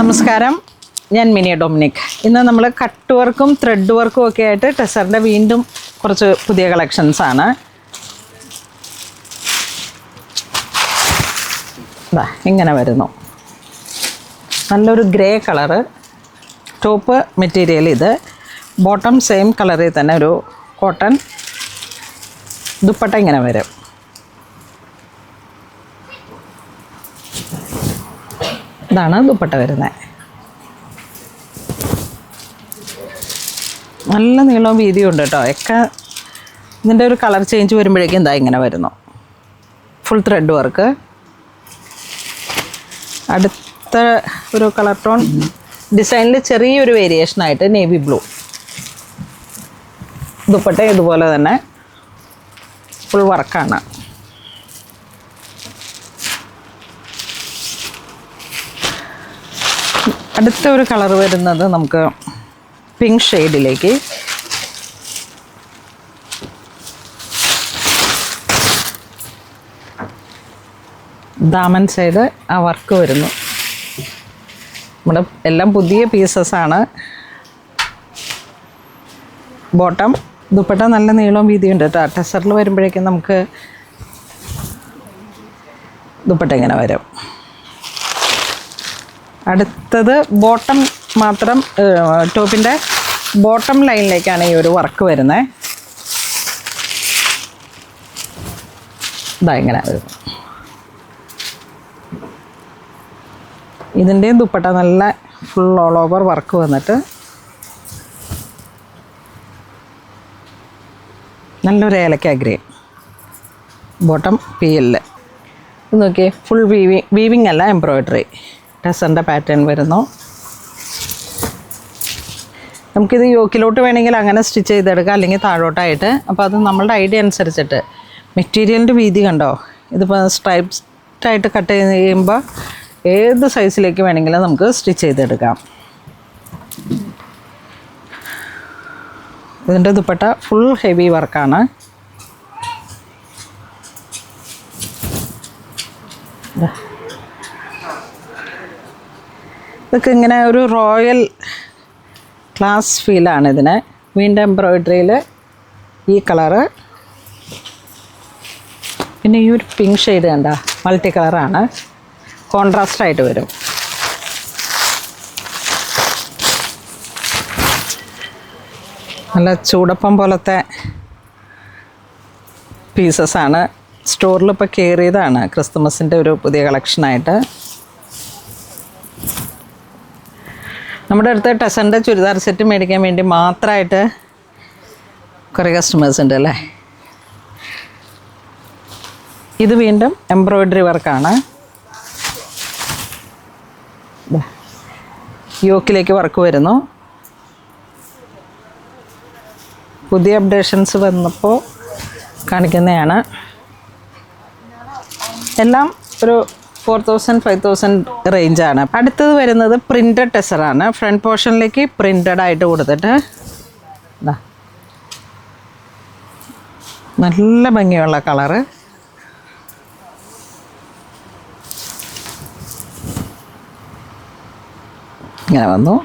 നമസ്കാരം, ഞാൻ mini Dominic. ഇന്ന് നമ്മൾ കട്ട് വർക്കും ത്രെഡ് വർക്കും ഒക്കെ ആയിട്ട് ടെസറിൻ്റെ വീണ്ടും കുറച്ച് പുതിയ കളക്ഷൻസാണ്. ഇങ്ങനെ വരുന്നു. നല്ലൊരു ഗ്രേ കളറ് ടോപ്പ് മെറ്റീരിയൽ. ഇത് ബോട്ടം സെയിം കളറിൽ തന്നെ ഒരു കോട്ടൺ. ദുപ്പട്ട ഇങ്ങനെ വരും. ഇതാണ് ദുപ്പട്ട വരുന്നത്. നല്ല നീളവും വീതിയും ഉണ്ട് കേട്ടോ. ഒക്കെ ഇതിൻ്റെ ഒരു കളർ ചേഞ്ച് വരുമ്പോഴേക്കും എന്താ ഇങ്ങനെ വരുന്നു. Full thread work. അടുത്ത ഒരു കളർ ടോൺ ഡിസൈനിൽ ചെറിയൊരു വേരിയേഷനായിട്ട് നേവി ബ്ലൂ. ദുപ്പട്ട ഇതുപോലെ തന്നെ ഫുൾ വർക്കാണ്. അടുത്ത ഒരു കളർ വരുന്നത് നമുക്ക് പിങ്ക് ഷെയ്ഡിലേക്ക്. ദാമൻ സൈഡ് ആ വർക്ക് വരുന്നു. നമ്മുടെ എല്ലാം പുതിയ പീസസാണ്. ബോട്ടം ദുപ്പട്ട നല്ല നീളവും വീതിയുണ്ട് കേട്ടോ. ടെസറിൽ വരുമ്പോഴേക്കും നമുക്ക് ദുപ്പട്ട ഇങ്ങനെ വരും. അടുത്തത് ബോട്ടം മാത്രം, ടോപ്പിൻ്റെ ബോട്ടം ലൈനിലേക്കാണ് ഈ ഒരു വർക്ക് വരുന്നത്. ഇതാ ഇങ്ങനെ വരും. ഇതിൻ്റെയും ദുപ്പട്ട നല്ല ഫുൾ ഓൾ ഓവർ വർക്ക് വന്നിട്ട് നല്ലൊരു ഏലക്ക ഗ്രേ. Bottom PL. ഇത് നോക്കിയേ, ഫുൾ വീവിങ് അല്ല, എംബ്രോയ്ഡറി. ടെസറിൻ്റെ പാറ്റേൺ വരുന്നു. നമുക്കിത് യോക്കിലോട്ട് വേണമെങ്കിൽ അങ്ങനെ സ്റ്റിച്ച് ചെയ്തെടുക്കാം, അല്ലെങ്കിൽ താഴോട്ടായിട്ട്. അപ്പോൾ അത് നമ്മളുടെ ഐഡിയ അനുസരിച്ചിട്ട്. മെറ്റീരിയലിൻ്റെ വീതി കണ്ടോ. ഇതിപ്പോൾ സ്ട്രൈപ്റ്റായിട്ട് കട്ട് ചെയ്യുമ്പോൾ ഏത് സൈസിലേക്ക് വേണമെങ്കിലും നമുക്ക് സ്റ്റിച്ച് ചെയ്തെടുക്കാം. ഇതിൻ്റെ ദുപ്പട്ട ഫുൾ ഹെവി വർക്കാണ്. ഇതൊക്കെ ഇങ്ങനെ ഒരു റോയൽ ക്ലാസ് ഫീലാണ് ഇതിന്. വീണ്ടും എംബ്രോയ്ഡറിയിൽ ഈ കളറ്, പിന്നെ ഈ ഒരു പിങ്ക് ഷെയ്ഡ് കണ്ട മൾട്ടി കളറാണ്. കോൺട്രാസ്റ്റായിട്ട് വരും. നല്ല ചൂടപ്പം പോലത്തെ പീസസാണ്. സ്റ്റോറിലിപ്പോൾ കയറിയതാണ് ക്രിസ്തുമസിൻ്റെ ഒരു പുതിയ കളക്ഷനായിട്ട്. നമ്മുടെ അടുത്ത് ടെസറിൻ്റെ ചുരിദാർ സെറ്റ് മേടിക്കാൻ വേണ്ടി മാത്രമായിട്ട് കുറേ കസ്റ്റമേഴ്സ് ഉണ്ട് അല്ലേ. ഇത് വീണ്ടും എംബ്രോയ്ഡറി വർക്കാണ്. യോക്കിലേക്ക് വർക്ക് വരുന്നു. പുതിയ അപ്ഡേഷൻസ് വന്നപ്പോൾ കാണിക്കുന്നതാണ്. എല്ലാം ഒരു 4000-5000 റേഞ്ചാണ്. അടുത്തത് വരുന്നത് പ്രിൻറ്റഡ് ടെസറാണ്. ഫ്രണ്ട് പോർഷനിലേക്ക് പ്രിൻറ്റഡ് ആയിട്ട് കൊടുത്തിട്ട് നല്ല ഭംഗിയുള്ള കളറ്. ഇങ്ങനെ വന്നു.